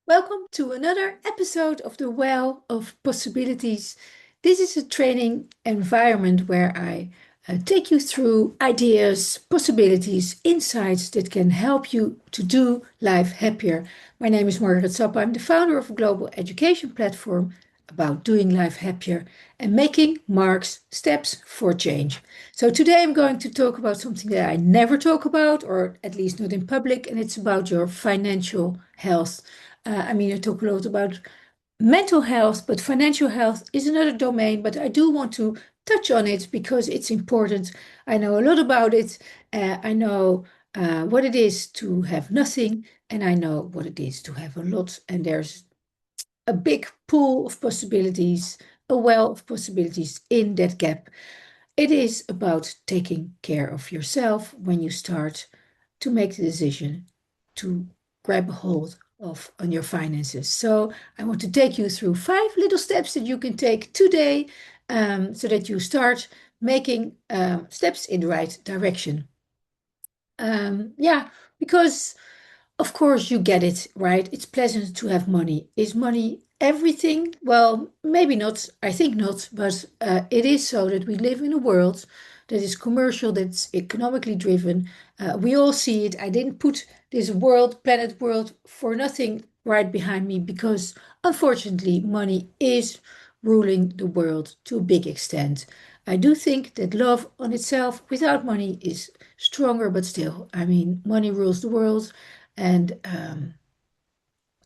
Welcome to another episode of the Well of Possibilities. This is a training environment where I take you through ideas, possibilities, insights that can help you to do life happier. My name is Margaret Zappa. I'm the founder of a global education platform about doing life happier and making marks, steps for change. So today I'm going to talk about something that I never talk about, or at least not in public, and it's about your financial health. I talk a lot about mental health, but financial health is another domain. But I do want to touch on it because it's important. I know a lot about it. I know what it is to have nothing, and I know what it is to have a lot. And there's a big pool of possibilities, a well of possibilities in that gap. It is about taking care of yourself when you start to make the decision to grab a hold of on your finances. So I want to take you through 5 little steps that you can take today, so that you start making steps in the right direction. Yeah, because of course you get it, right? It's pleasant to have money. Is money everything? Well, maybe not. I think not, but it is so that we live in a world that is commercial, that's economically driven. We all see it. I didn't put this world, planet world, for nothing right behind me because unfortunately, money is ruling the world to a big extent. I do think that love on itself without money is stronger, but still, money rules the world, and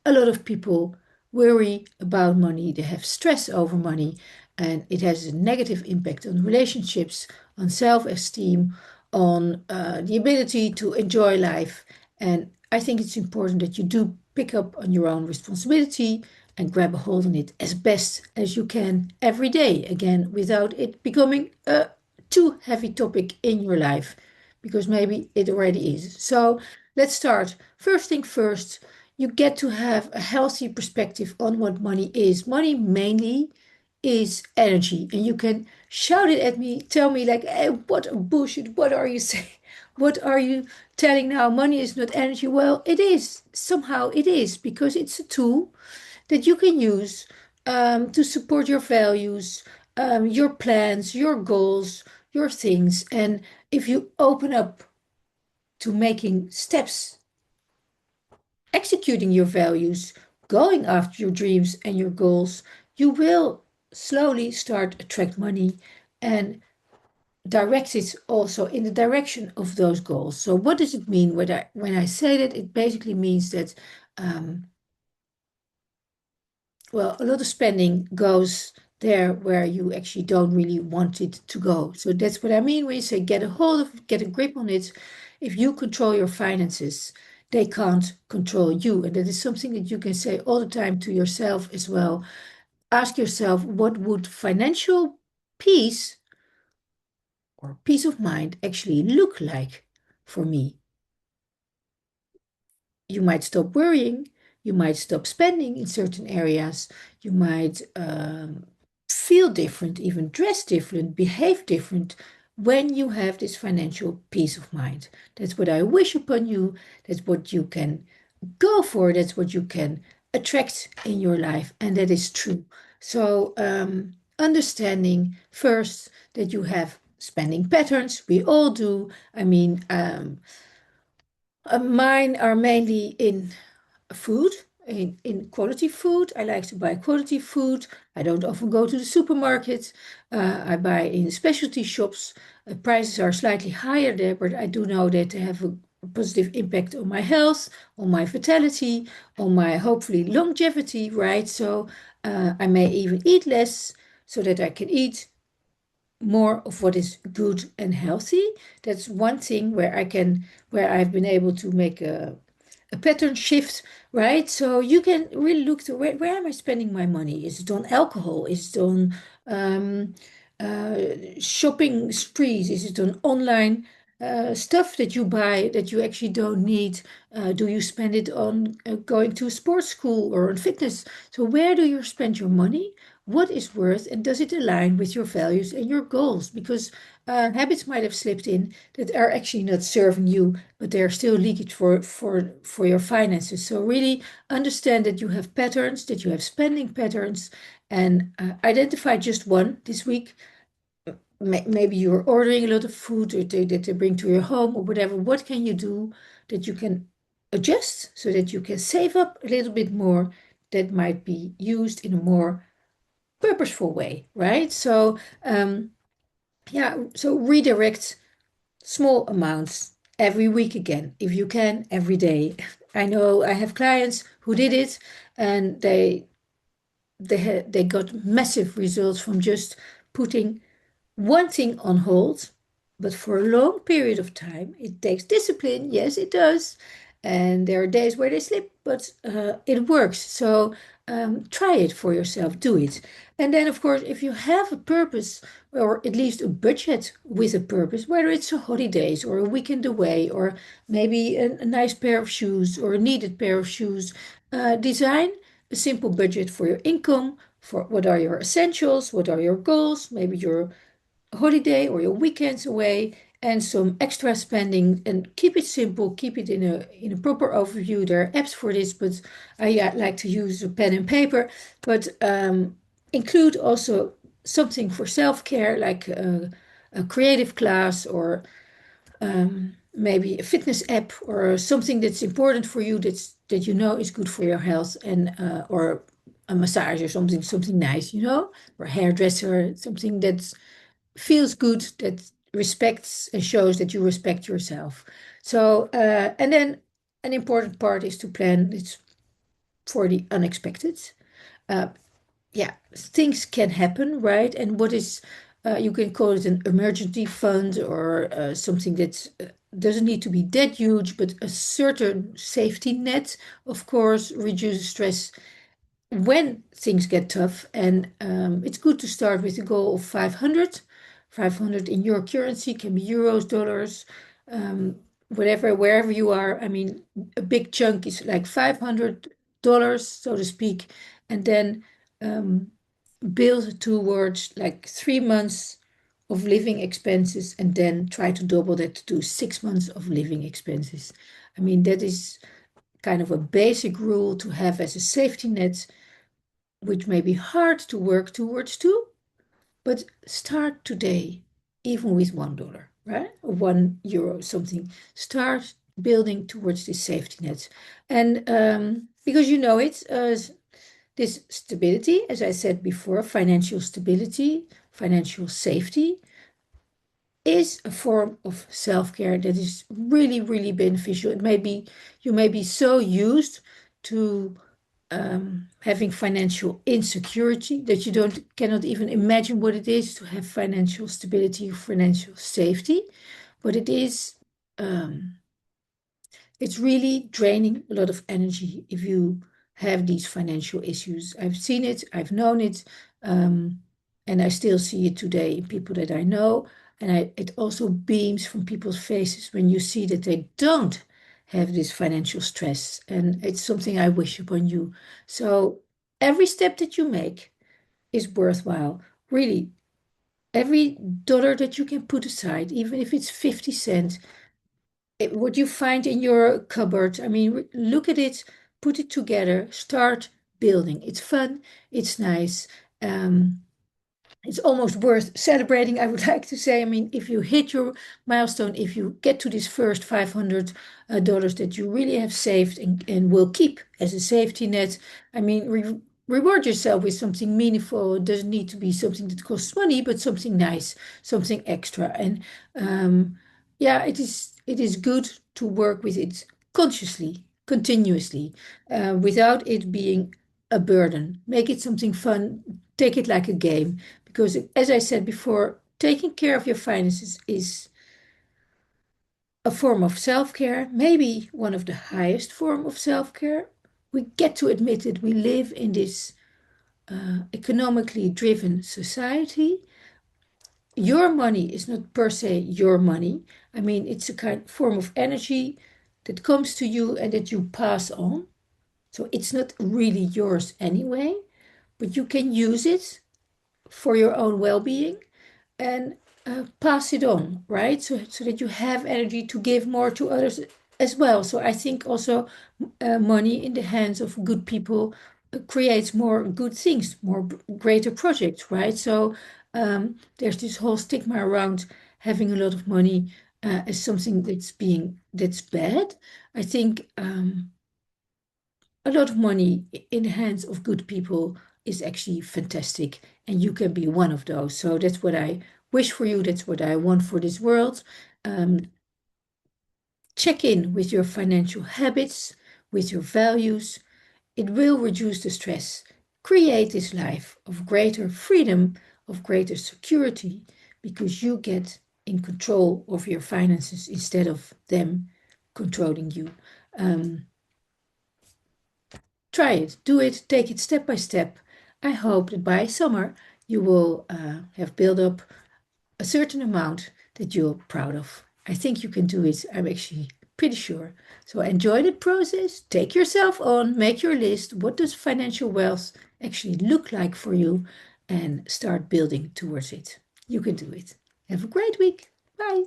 a lot of people worry about money. They have stress over money, and it has a negative impact on relationships, on self-esteem, on the ability to enjoy life. And I think it's important that you do pick up on your own responsibility and grab a hold on it as best as you can every day, again, without it becoming a too heavy topic in your life, because maybe it already is. So let's start. First thing first, you get to have a healthy perspective on what money is. Money mainly is energy, and you can shout it at me, tell me like, hey, what a bullshit, what are you saying? What are you telling now? Money is not energy. Well, it is. Somehow it is, because it's a tool that you can use to support your values, your plans, your goals, your things. And if you open up to making steps, executing your values, going after your dreams and your goals, you will slowly start attract money and direct it also in the direction of those goals. So what does it mean when I say that? It basically means that um, well, a lot of spending goes there where you actually don't really want it to go. So that's what I mean when you say get a hold of, get a grip on it. If you control your finances, they can't control you. And that is something that you can say all the time to yourself as well. Ask yourself, what would financial peace or peace of mind actually look like for me? You might stop worrying, you might stop spending in certain areas, you might feel different, even dress different, behave different when you have this financial peace of mind. That's what I wish upon you. That's what you can go for. That's what you can attract in your life. And that is true. So, understanding first that you have spending patterns, we all do. Mine are mainly in food, in quality food. I like to buy quality food. I don't often go to the supermarket. I buy in specialty shops. Prices are slightly higher there, but I do know that they have a positive impact on my health, on my vitality, on my hopefully longevity, right? So I may even eat less so that I can eat more of what is good and healthy. That's one thing where I've been able to make a pattern shift, right? So you can really look to where am I spending my money? Is it on alcohol? Is it on um, shopping sprees? Is it on online stuff that you buy that you actually don't need? Do you spend it on going to a sports school or on fitness? So where do you spend your money? What is worth, and does it align with your values and your goals? Because habits might have slipped in that are actually not serving you, but they're still leakage for your finances. So really understand that you have patterns, that you have spending patterns, and identify just one this week. Maybe you're ordering a lot of food that they bring to your home or whatever. What can you do that you can adjust so that you can save up a little bit more that might be used in a more purposeful way, right? So, yeah, so redirect small amounts every week again, if you can, every day. I know I have clients who did it and they got massive results from just putting one thing on hold, but for a long period of time. It takes discipline, yes, it does. And there are days where they slip, but it works. So try it for yourself, do it. And then, of course, if you have a purpose, or at least a budget with a purpose, whether it's a holidays or a weekend away, or maybe a nice pair of shoes or a needed pair of shoes, design a simple budget for your income, for what are your essentials, what are your goals, maybe your holiday or your weekends away, and some extra spending, and keep it simple, keep it in a proper overview. There are apps for this, but I like to use a pen and paper. But include also something for self-care, like a creative class, or maybe a fitness app, or something that's important for you, that you know is good for your health, and or a massage or something nice, or a hairdresser, something that feels good, that respects and shows that you respect yourself. So, and then an important part is to plan it's for the unexpected. Uh, yeah, things can happen, right? And what is, you can call it an emergency fund, or something that doesn't need to be that huge, but a certain safety net, of course, reduces stress when things get tough. And it's good to start with a goal of 500. 500 in your currency, can be euros, dollars, um, whatever, wherever you are. I mean, a big chunk is like $500, so to speak. And then um, build towards like 3 months of living expenses, and then try to double that to 6 months of living expenses. I mean, that is kind of a basic rule to have as a safety net, which may be hard to work towards too, but start today, even with $1, right? Or €1, something. Start building towards this safety net. And because you know it, this stability, as I said before, financial stability, financial safety, is a form of self-care that is really, really beneficial. It may be, you may be so used to having financial insecurity that you don't cannot even imagine what it is to have financial stability, financial safety. But it is it's really draining a lot of energy if you have these financial issues. I've seen it, I've known it, um, and I still see it today in people that I know. And it also beams from people's faces when you see that they don't have this financial stress. And it's something I wish upon you. So every step that you make is worthwhile. Really, every dollar that you can put aside, even if it's 50 cents, what you find in your cupboard. I mean, look at it, put it together, start building. It's fun, it's nice. Um, it's almost worth celebrating, I would like to say. I mean, if you hit your milestone, if you get to this first $500 that you really have saved, and will keep as a safety net, I mean, reward yourself with something meaningful. It doesn't need to be something that costs money, but something nice, something extra. And yeah, it is good to work with it consciously, continuously, without it being a burden. Make it something fun. Take it like a game. Because, as I said before, taking care of your finances is a form of self-care, maybe one of the highest form of self-care. We get to admit that we live in this economically driven society. Your money is not per se your money. I mean, it's a kind of form of energy that comes to you and that you pass on. So it's not really yours anyway, but you can use it for your own well-being. And pass it on, right? So that you have energy to give more to others as well. So I think also money in the hands of good people creates more good things, more greater projects, right? So there's this whole stigma around having a lot of money as something that's bad. I think a lot of money in the hands of good people is actually fantastic, and you can be one of those. So that's what I wish for you. That's what I want for this world. Um, Check in with your financial habits, with your values. It will reduce the stress. Create this life of greater freedom, of greater security, because you get in control of your finances instead of them controlling you. Um, Try it, do it, take it step by step. I hope that by summer you will have built up a certain amount that you're proud of. I think you can do it. I'm actually pretty sure. So enjoy the process, take yourself on, make your list. What does financial wealth actually look like for you? And start building towards it. You can do it. Have a great week. Bye.